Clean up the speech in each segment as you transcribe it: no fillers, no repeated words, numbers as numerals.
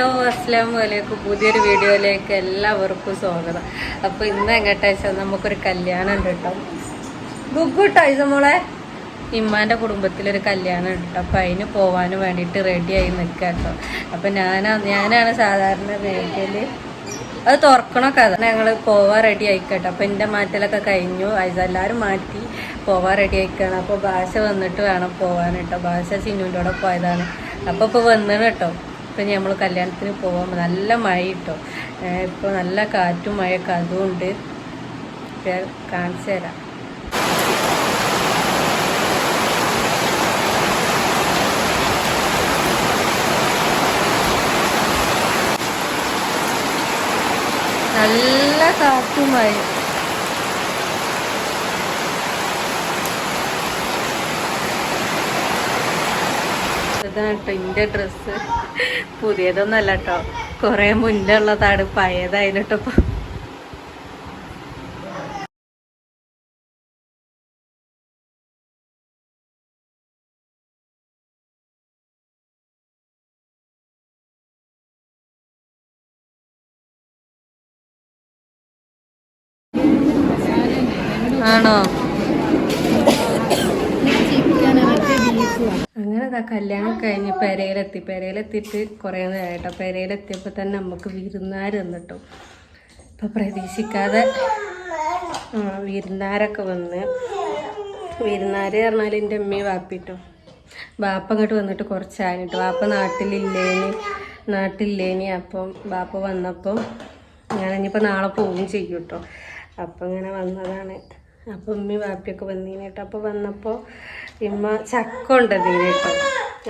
അസ്സലാമു പുതിയൊരു വീഡിയോയിലേക്ക് എല്ലാവർക്കും സ്വാഗതം. അപ്പോൾ ഇന്ന് എങ്ങോട്ടാ നമുക്കൊരു കല്യാണം ഉണ്ട് കേട്ടോ. ഗുഗുട്ടോ മോളെ ഇമ്മാൻ്റെ കുടുംബത്തിലൊരു കല്യാണം ഉണ്ട് കേട്ടോ. അപ്പോൾ അതിന് പോകാൻ വേണ്ടിയിട്ട് റെഡിയായി നിൽക്കുക കേട്ടോ. അപ്പം ഞാനാണ് സാധാരണ വേഗത്തിൽ അത് തുറക്കണമൊക്കെ അതാണ് ഞങ്ങൾ പോവാൻ റെഡി ആയിക്കോട്ടെ. അപ്പോൾ എൻ്റെ മാറ്റലൊക്കെ കഴിഞ്ഞു, എല്ലാവരും മാറ്റി പോവാൻ റെഡി ആയിക്കാണ്. അപ്പോൾ ഭാഷ വന്നിട്ട് വേണം പോകാൻ കേട്ടോ. ഭാഷ ചിന്നുവിൻ്റെ കൂടെ പോയതാണ്. അപ്പോൾ വന്നിട്ട് കേട്ടോ. ഇപ്പം നമ്മൾ കല്യാണത്തിന് പോകാൻ നല്ല മഴ കിട്ടോ. ഇപ്പോൾ നല്ല കാറ്റും മഴയൊക്കെ അതുകൊണ്ട് കാണിച്ചു തരാം. നല്ല കാറ്റും മഴ. ഇതാണ് കേട്ടോ എൻ്റെ ഡ്രസ്സ്. പുതിയതൊന്നല്ല കേട്ടോ, കുറേ മുന്നേ ഉള്ളതാണ്, പഴയതായിരുന്നു കേട്ടോ. ഇപ്പം ആണോ? അങ്ങനെ കല്യാണം കഴിഞ്ഞ് പെരയിലെത്തിയിട്ട് കുറേ നേരട്ടോ. പെരയിലെത്തിയപ്പോൾ തന്നെ നമുക്ക് വിരുന്നാർ വന്നിട്ടോ. ഇപ്പം പ്രതീക്ഷിക്കാതെ വിരുന്നാരൊക്കെ വന്ന്. വിരുന്നാർ പറഞ്ഞാൽ എൻ്റെ അമ്മയും വാപ്പിട്ടോ. ബാപ്പ അങ്ങോട്ട് വന്നിട്ട് കുറച്ചായിട്ടോ. ബാപ്പ നാട്ടില്ലേനി. അപ്പം ബാപ്പ വന്നപ്പം ഞാൻ ഇനിയിപ്പോൾ നാളെ പോവുകയും ചെയ്യും കേട്ടോ. അപ്പം ഇങ്ങനെ വന്നതാണ്. അപ്പം ഉമ്മയും വാപ്പിയൊക്കെ വന്നീന് കേട്ടോ. അപ്പോൾ വന്നപ്പോൾ ഇമ്മ ചക്ക കൊണ്ടതീന് കേട്ടോ.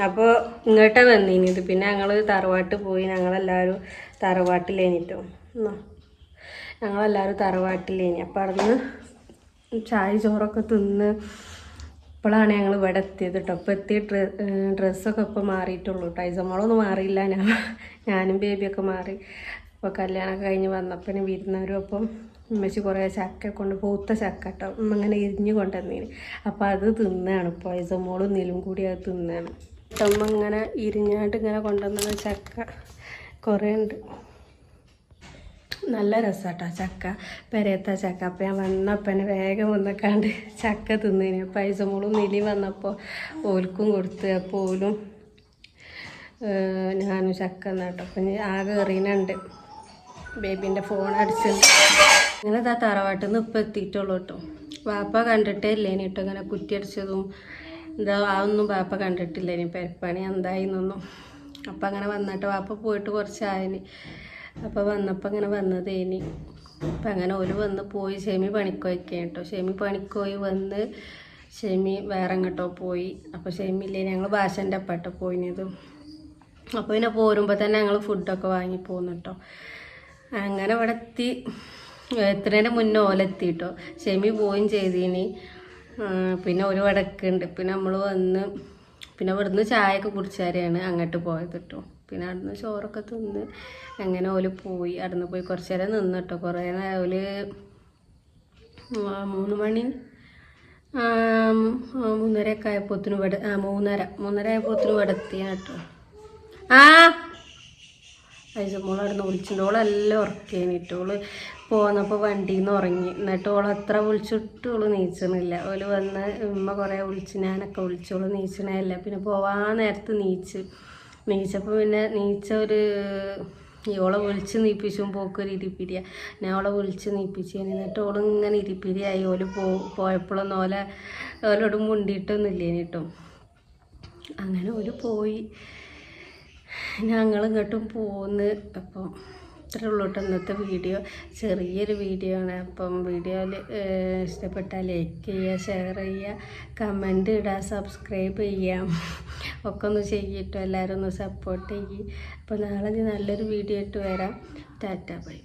അപ്പോൾ ഇങ്ങോട്ടാണ് വന്നീനിത്. പിന്നെ ഞങ്ങൾ തറവാട്ട് പോയി. ഞങ്ങളെല്ലാവരും തറവാട്ടിലേനിട്ടോ. ഞങ്ങളെല്ലാവരും തറവാട്ടിലേനി. അപ്പോൾ അവിടെ നിന്ന് ചായ ചോറൊക്കെ തിന്ന് ഇപ്പോഴാണ് ഞങ്ങൾ ഇവിടെ എത്തിയത് കേട്ടോ. അപ്പോൾ എത്തിയ ഡ്രസ്സൊക്കെ ഇപ്പോൾ മാറിയിട്ടുള്ളൂ കേട്ടോ. ഐസമോളൊന്നും മാറിയില്ല, ഞാനും ബേബിയൊക്കെ മാറി. അപ്പോൾ കല്യാണമൊക്കെ കഴിഞ്ഞ് വന്നപ്പോൾ വിരുന്നവരും അപ്പം ഉമ്മച്ചി കുറേ ചക്ക കൊണ്ട് പൂത്ത ചക്ക കേട്ടോ അങ്ങനെ ഇരിഞ്ഞ് കൊണ്ടുവന്നീന്. അപ്പോൾ അത് തിന്നാണ് ഇപ്പോൾ. ഐസമോളും നീലും കൂടി അത് തിന്നാണ്. അമ്മ ഇങ്ങനെ ഇരിഞ്ഞായിട്ട് ഇങ്ങനെ കൊണ്ടുവന്ന ചക്ക കുറേ ഉണ്ട്. നല്ല രസമാട്ടോ ചക്ക, പെരയത്ത ചക്ക. അപ്പോൾ ഞാൻ വന്നപ്പോൾ വേഗം വന്നക്കാണ്ട് ചക്ക തിന്നേന്. അപ്പോൾ ഐസമോളും നീലി വന്നപ്പോൾ ഓൽക്കും കൊടുത്ത്. അപ്പോൾ ഓലും ഞാനും ചക്ക എന്നാട്ടോ. അപ്പം ആകെ എറിയുന്നുണ്ട്. ബേബീൻ്റെ ഫോൺ അടിച്ചിട്ടുണ്ട്. ഇങ്ങനെ തറവാട്ടിൽ നിന്ന് ഇപ്പം എത്തിയിട്ടുള്ളൂ കേട്ടോ. വാപ്പ കണ്ടിട്ടേ ഇല്ലേനി കേട്ടോ. ഇങ്ങനെ കുറ്റി അടിച്ചതും അതൊന്നും വാപ്പ കണ്ടിട്ടില്ലേനി. പെരപ്പണി എന്തായിന്നൊന്നും. അപ്പം അങ്ങനെ വന്നിട്ട് വാപ്പ പോയിട്ട് കുറച്ചായിന്. അപ്പോൾ വന്നപ്പോൾ ഇങ്ങനെ വന്നതേനി. അപ്പം അങ്ങനെ ഓല് വന്ന് പോയി. ഷെമി പണിക്കോയ്ക്കാൻ കേട്ടോ. ഷെമി പണിക്കോയി വന്ന് ഷെമി വേറെ എങ്ങോട്ടോ പോയി. അപ്പോൾ ഷെമി ഇല്ലേ, ഞങ്ങൾ ഭാഷൻ്റെ അപ്പട്ടോ പോയിനതും. അപ്പോൾ പിന്നെ പോരുമ്പോൾ തന്നെ ഞങ്ങൾ ഫുഡൊക്കെ വാങ്ങി പോന്നു കേട്ടോ. അങ്ങനെ ഇവിടെ എത്തി. എത്രേൻ്റെ മുന്നേ ഓലെത്തി കേട്ടോ. ഷെമി പോയും ചെയ്തീനി. പിന്നെ ഒരു വടക്കുണ്ട്. പിന്നെ നമ്മൾ വന്ന് പിന്നെ ഇവിടുന്ന് ചായയൊക്കെ കുടിച്ചാരെയാണ് അങ്ങോട്ട് പോയത് കേട്ടോ. പിന്നെ അവിടുന്ന് ചോറൊക്കെ തിന്ന് അങ്ങനെ ഓല് പോയി. അവിടുന്ന് പോയി കുറച്ച് നേരം നിന്ന് കേട്ടോ. കുറേ നേരം ഓല് 3 മണി 3:30 ആയപ്പോഴത്തേനും ഇവിടെ 3:30 ആയപ്പോഴത്തേനും ഇവിടെ എത്തിയാണ് കേട്ടോ. ഐസമോൾ അവിടെ നിന്ന് വിളിച്ചിട്ടുണ്ട്. ഓളെല്ലാം ഉറക്കേനിട്ട്. ഓള് പോന്നപ്പോൾ വണ്ടിയിൽ നിന്ന് ഉറങ്ങി. എന്നിട്ട് ഓൾ എത്ര വിളിച്ചിട്ട് ഓള് നീച്ചണില്ല. ഓല് വന്ന് ഉമ്മ കുറേ വിളിച്ച്, ഞാനൊക്കെ വിളിച്ചു. ഓള് നീച്ചണേല്ല. പിന്നെ പോവാൻ നേരത്ത് നീച്ചപ്പോൾ പിന്നെ ഒരു ഓളെ വിളിച്ച് നീപ്പിച്ചും പോക്കൊരു ഇരിപ്പിരിയ. ഞാൻ ഓളെ വിളിച്ച് നീപ്പിച്ചു. എന്നിട്ട് ഓളിങ്ങനെ ഇരിപ്പിരിയായി. ഓല് പോയപ്പോഴൊന്നും ഓലോട് മുണ്ടിയിട്ടൊന്നും ഇല്ലേനി കേട്ടോ. അങ്ങനെ ഓല് പോയി. ഞങ്ങൾ ഇങ്ങോട്ടും പോന്ന്. അപ്പം ഇത്രേ ഉള്ളൂ കേട്ടോ ഇന്നത്തെ വീഡിയോ. ചെറിയൊരു വീഡിയോ ആണ്. അപ്പം വീഡിയോയിൽ ഇഷ്ടപ്പെട്ടാൽ ലൈക്ക് ചെയ്യുക, ഷെയർ ചെയ്യുക, കമൻറ്റ് ഇടുക, സബ്സ്ക്രൈബ് ചെയ്യാം ഒക്കെ ഒന്ന് ചെയ്യട്ടോ. എല്ലാവരും ഒന്ന് സപ്പോർട്ട് ചെയ്യും. അപ്പോൾ നാളെ നല്ലൊരു വീഡിയോ ആയിട്ട് വരാം. ടാറ്റ ബൈ.